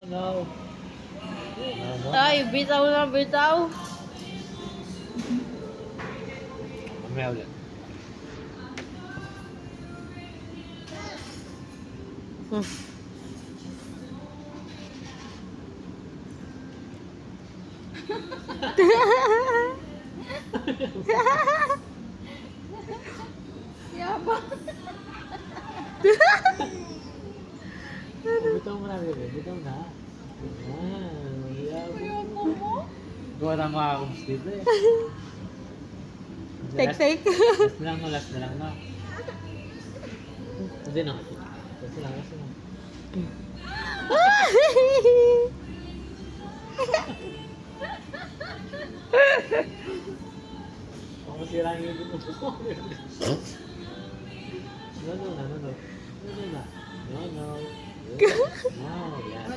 No. Ay, bitaw na bitaw. Mamaya ulit. Yabang. Bitaw mo na, bebe. Bitaw na. Ayoko mo. Gawa na mga akong dito eh. Take. Last na lang no, last na lang no. Hindi na. Last na lang. Ako masira ang ibig mo. No. No. No. Yan.